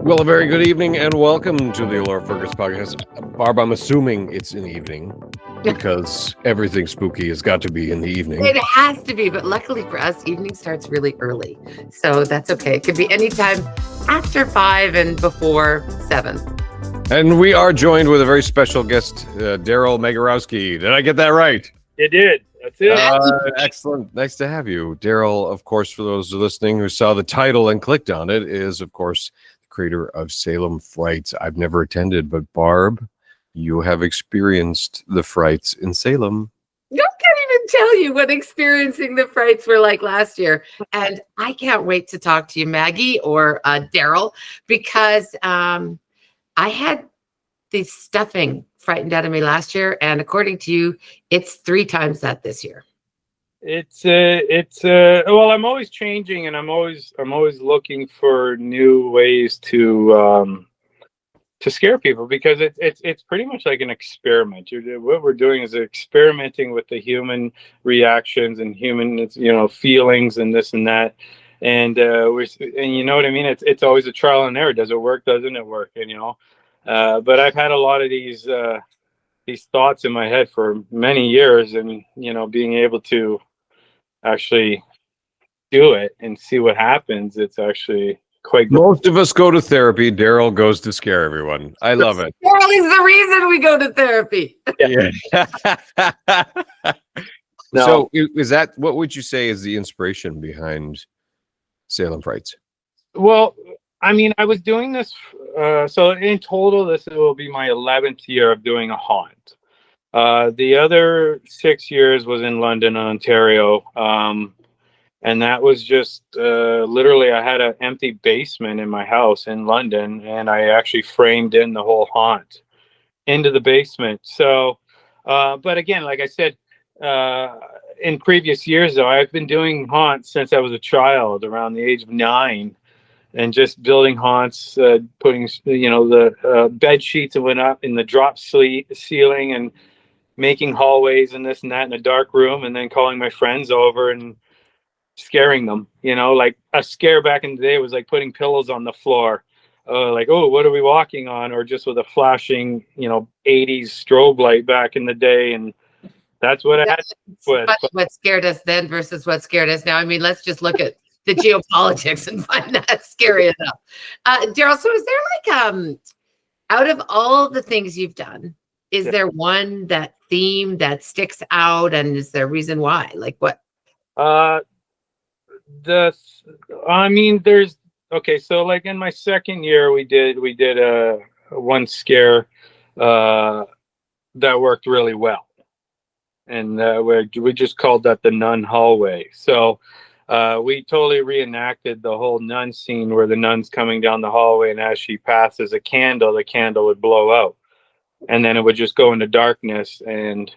Well, a very good evening and welcome to the Laura Fergus podcast. Barb, I'm assuming it's in the evening because everything spooky has got to be in the evening. It has to be, but luckily for us, evening starts really early. So that's okay. It could be anytime after 5 and before 7. And we are joined with a very special guest, Darryl Magierowski. Did I get that right? You did. That's it. Excellent. Nice to have you. Darryl, of course, for those listening who saw the title and clicked on it, is, of course, the creator of Salem Frights. I've never attended, but Barb, you have experienced the frights in Salem. I can't even tell you what experiencing the frights were like last year. And I can't wait to talk to you, Maggie or Darryl, because I had the stuffing frightened out of me last year. And according to you, it's 3 times that this year. Well, I'm always changing, and I'm always looking for new ways to scare people, because it's pretty much like an experiment. What we're doing is experimenting with the human reactions and human, feelings and this and that, and you know what I mean. It's always a trial and error. Does it work? Doesn't it work? But I've had a lot of these thoughts in my head for many years, and being able to actually do it and see what happens, it's actually quite good. Most of us go to therapy. Darryl goes to scare everyone. I love it. Darryl is the reason we go to therapy. Yeah. No. So is that, what would you say is the inspiration behind Salem Frights? Well, I mean, I was doing this, so in total, this will be my 11th year of doing a haunt. The other 6 years was in London, Ontario, and that was just literally, I had an empty basement in my house in London, and I actually framed in the whole haunt into the basement. So, but again, like I said, in previous years, though, I've been doing haunts since I was a child, around the age of 9. And just building haunts, putting, the bed sheets and went up in the drop ceiling, and making hallways and this and that in a dark room, and then calling my friends over and scaring them. Like a scare back in the day was like putting pillows on the floor, like, oh, what are we walking on? Or just with a flashing, 80s strobe light back in the day. And that's what I had with. What scared us then versus what scared us now. I mean, let's just look at the geopolitics and find that scary enough. Darryl, so is there like, out of all the things you've done, is there one, that theme that sticks out, and is there a reason why? Like what? There's, okay, so like in my second year, we did a one scare that worked really well, and we just called that the nun hallway. So we totally reenacted the whole nun scene, where the nun's coming down the hallway, and as she passes a candle, the candle would blow out, and then it would just go into darkness, and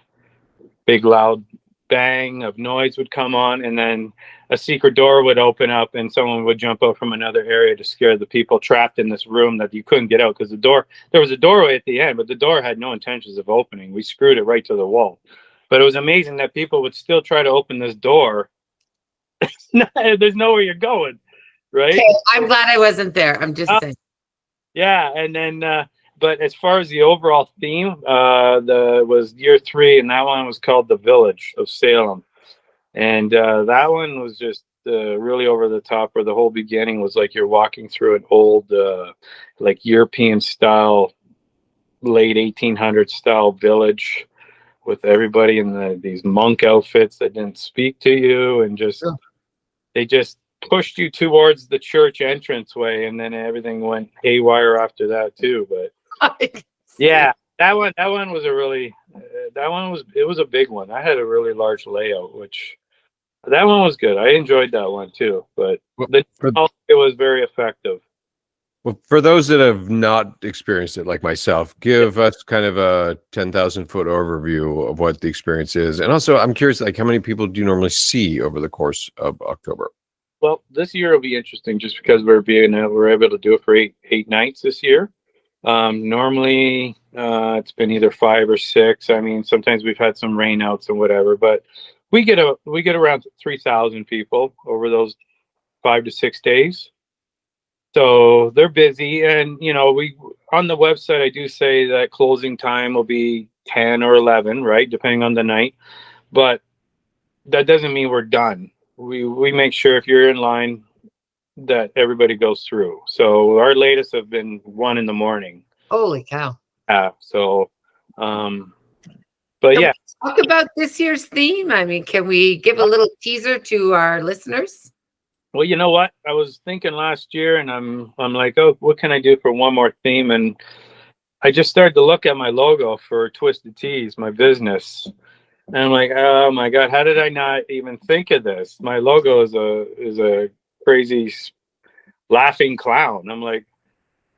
big loud bang of noise would come on, and then a secret door would open up, and someone would jump out from another area to scare the people trapped in this room that you couldn't get out, because there was a doorway at the end, but the door had no intentions of opening. We screwed it right to the wall. But it was amazing that people would still try to open this door. There's nowhere you're going, right? Okay, I'm glad I wasn't there. I'm just saying. Yeah, and then but as far as the overall theme, was year 3, and that one was called The Village of Salem, and that one was just really over the top, where the whole beginning was like you're walking through an old like European style, late 1800s style village, with everybody in these monk outfits that didn't speak to you, and just they just pushed you towards the church entranceway, and then everything went haywire after that too. But yeah, that one was a really it was a big one. I had a really large layout, which that one was good. I enjoyed that one too, but it was very effective. Well, for those that have not experienced it, like myself, give us kind of a 10,000-foot overview of what the experience is. And also, I'm curious, like, how many people do you normally see over the course of October? Well, this year will be interesting just because we're able to do it for eight nights this year. Normally, it's been either 5 or 6. I mean, sometimes we've had some rainouts and whatever, but we get around 3,000 people over those 5 to 6 days. So they're busy, and we on the website I do say that closing time will be 10 or 11, right, depending on the night. But that doesn't mean we're done. We make sure if you're in line that everybody goes through. So our latest have been 1 a.m. Holy cow. So, but Can yeah. we talk about this year's theme? I mean, can we give a little teaser to our listeners? Well, you know what? I was thinking last year, and I'm like, oh, what can I do for one more theme? And I just started to look at my logo for Twisted Teas, my business, and I'm like, oh my God, how did I not even think of this? My logo is a crazy laughing clown. I'm like,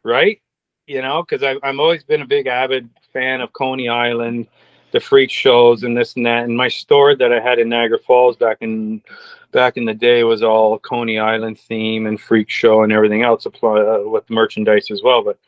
right? Because I've always been a big avid fan of Coney Island, the freak shows, and this and that. And my store that I had in Niagara Falls back in the day was all Coney Island theme and freak show and everything else with merchandise as well. But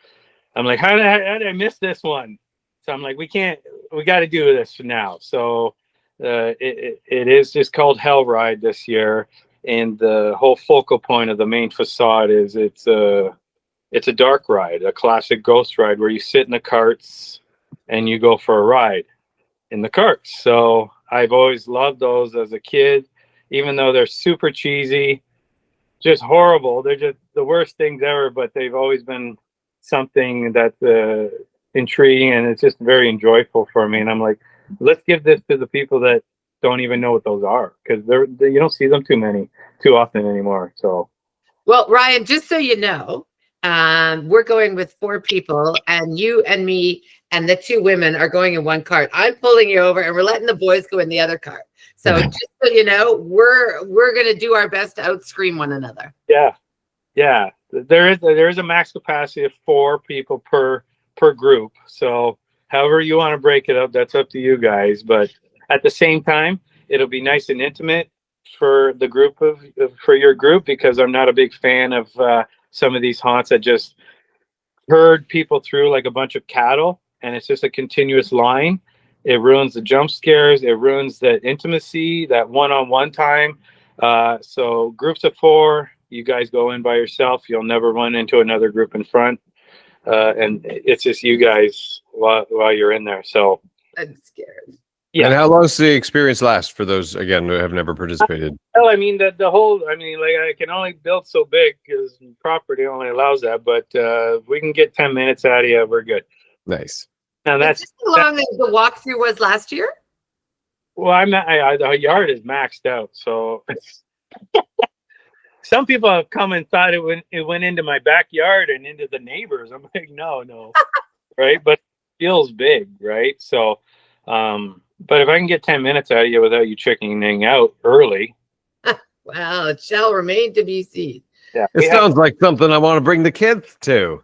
I'm like, how did I miss this one? So I'm like, we got to do this now. So it is just called Hell Ride this year. And the whole focal point of the main facade is it's a dark ride, a classic ghost ride where you sit in the carts and you go for a ride in the carts. So I've always loved those as a kid, even though they're super cheesy, just horrible. They're just the worst things ever, but they've always been something that's intriguing, and it's just very enjoyable for me. And I'm like, let's give this to the people that don't even know what those are, because you don't see them too often anymore. So, well, Ryan, just so you know, we're going with 4 people, and you and me and the 2 women are going in one cart. I'm pulling you over, and we're letting the boys go in the other cart. So just so you know, we're going to do our best to outscream one another. Yeah. There is a max capacity of 4 people per group. So however you want to break it up, that's up to you guys. But at the same time, it'll be nice and intimate for the group for your group, because I'm not a big fan of some of these haunts that just herd people through like a bunch of cattle, and it's just a continuous line. It ruins the jump scares. It ruins that intimacy, that one-on-one time. So groups of 4, you guys go in by yourself. You'll never run into another group in front. And it's just you guys while you're in there. So I'm scared. Yeah. And how long does the experience last for those, again, who have never participated? Well, I mean, like I can only build so big because property only allows that, but we can get 10 minutes out of you. We're good. Nice. And that's just as long as the walkthrough was last year. Well, the yard is maxed out, so some people have come and thought it went into my backyard and into the neighbors. I'm like, no, right? But it feels big, right? So, but if I can get 10 minutes out of you without you chickening out early. Well, it shall remain to be seen. Yeah, it sounds like something I want to bring the kids to.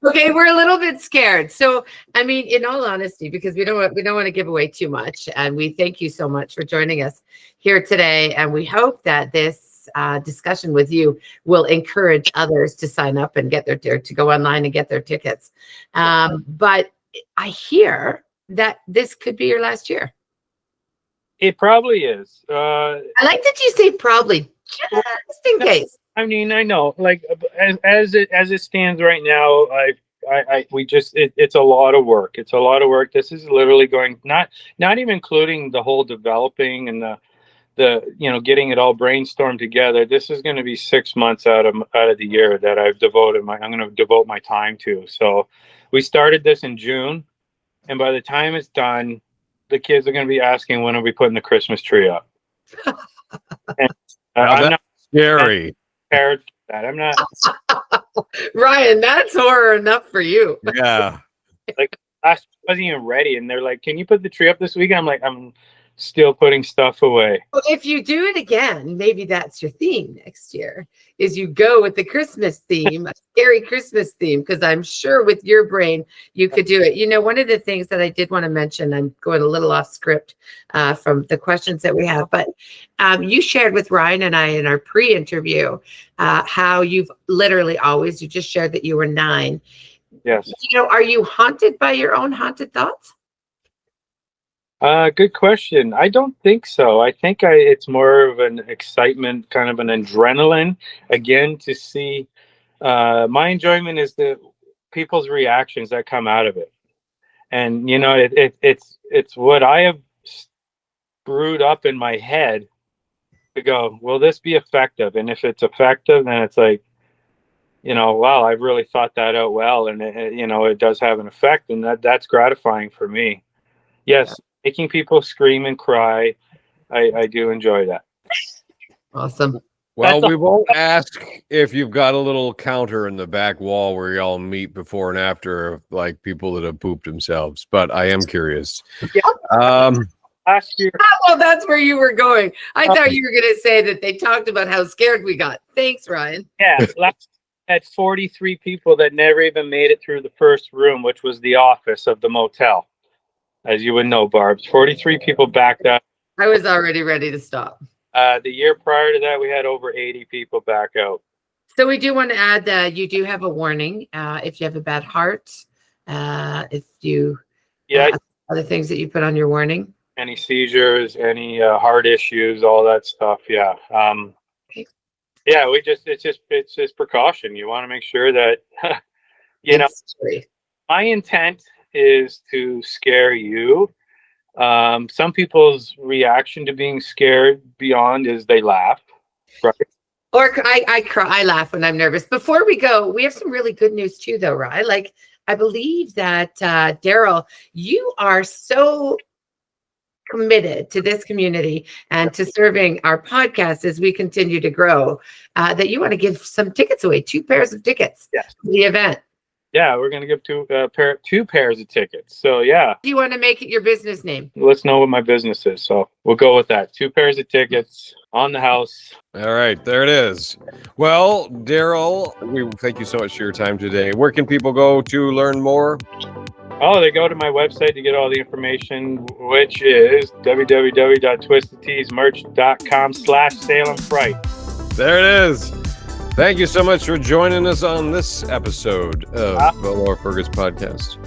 Okay, we're a little bit scared. So, I mean, in all honesty, because we don't want to give away too much, and we thank you so much for joining us here today, and we hope that this discussion with you will encourage others to sign up and get to go online and get their tickets. But I hear that this could be your last year. It probably is. I like that you say probably, just in case. I mean, I know, like as it stands right now, it's a lot of work. It's a lot of work. This is literally going not even including the whole developing and the getting it all brainstormed together. This is going to be 6 months out of the year that I'm going to devote my time to. So we started this in June, and by the time it's done, the kids are going to be asking, when are we putting the Christmas tree up? And, I'm not scary. Prepared for that. I'm not. Ryan, that's horror enough for you. Yeah. Like, I wasn't even ready, and they're like, "Can you put the tree up this weekend?" I'm like, "I'm still putting stuff away." Well, if you do it again, maybe that's your theme next year, is you go with the Christmas theme, a scary Christmas theme, because I'm sure with your brain, you could do it. One of the things that I did want to mention, I'm going a little off script from the questions that we have, but you shared with Ryan and I in our pre-interview how you've literally always, you just shared that you were 9. Yes. Are you haunted by your own haunted thoughts? Good question. I don't think so. I think it's more of an excitement, kind of an adrenaline, again, to see. My enjoyment is the people's reactions that come out of it, and it's what I have brewed up in my head to go, will this be effective? And if it's effective, then it's like, wow, I've really thought that out well, and it does have an effect, and that's gratifying for me. Yes, making people scream and cry, I do enjoy that. Awesome. Well, we won't ask if you've got a little counter in the back wall where y'all meet before and after, like people that have pooped themselves, but I am curious. Yeah. Last year. Well, that's where you were going. I thought you were going to say that they talked about how scared we got. Thanks, Ryan. Yeah. Last had 43 people that never even made it through the first room, which was the office of the motel. As you would know, Barb's 43 people backed up. I was already ready to stop. The year prior to that, we had over 80 people back out. So we do want to add that you do have a warning if you have a bad heart, if you other things that you put on your warning. Any seizures, any heart issues, all that stuff. Yeah. Okay. Yeah, it's just precaution. You want to make sure that, my intent is to scare you. Some people's reaction to being scared beyond is they laugh, right? Or I cry, I laugh when I'm nervous. Before we go, we have some really good news too, though, right? Like, I believe that Darryl, you are so committed to this community and to serving our podcast as we continue to grow, that you want to give some tickets away, 2 pairs of tickets to the event. Yeah, we're going to give 2 pairs of tickets. So, yeah. Do you want to make it your business name? Let's know what my business is. So we'll go with that. 2 pairs of tickets on the house. All right, there it is. Well, Darryl, we thank you so much for your time today. Where can people go to learn more? Oh, they go to my website to get all the information, which is www.twistedteesmerch.com/Salem Frights. There it is. Thank you so much for joining us on this episode of the Laura Fergus podcast.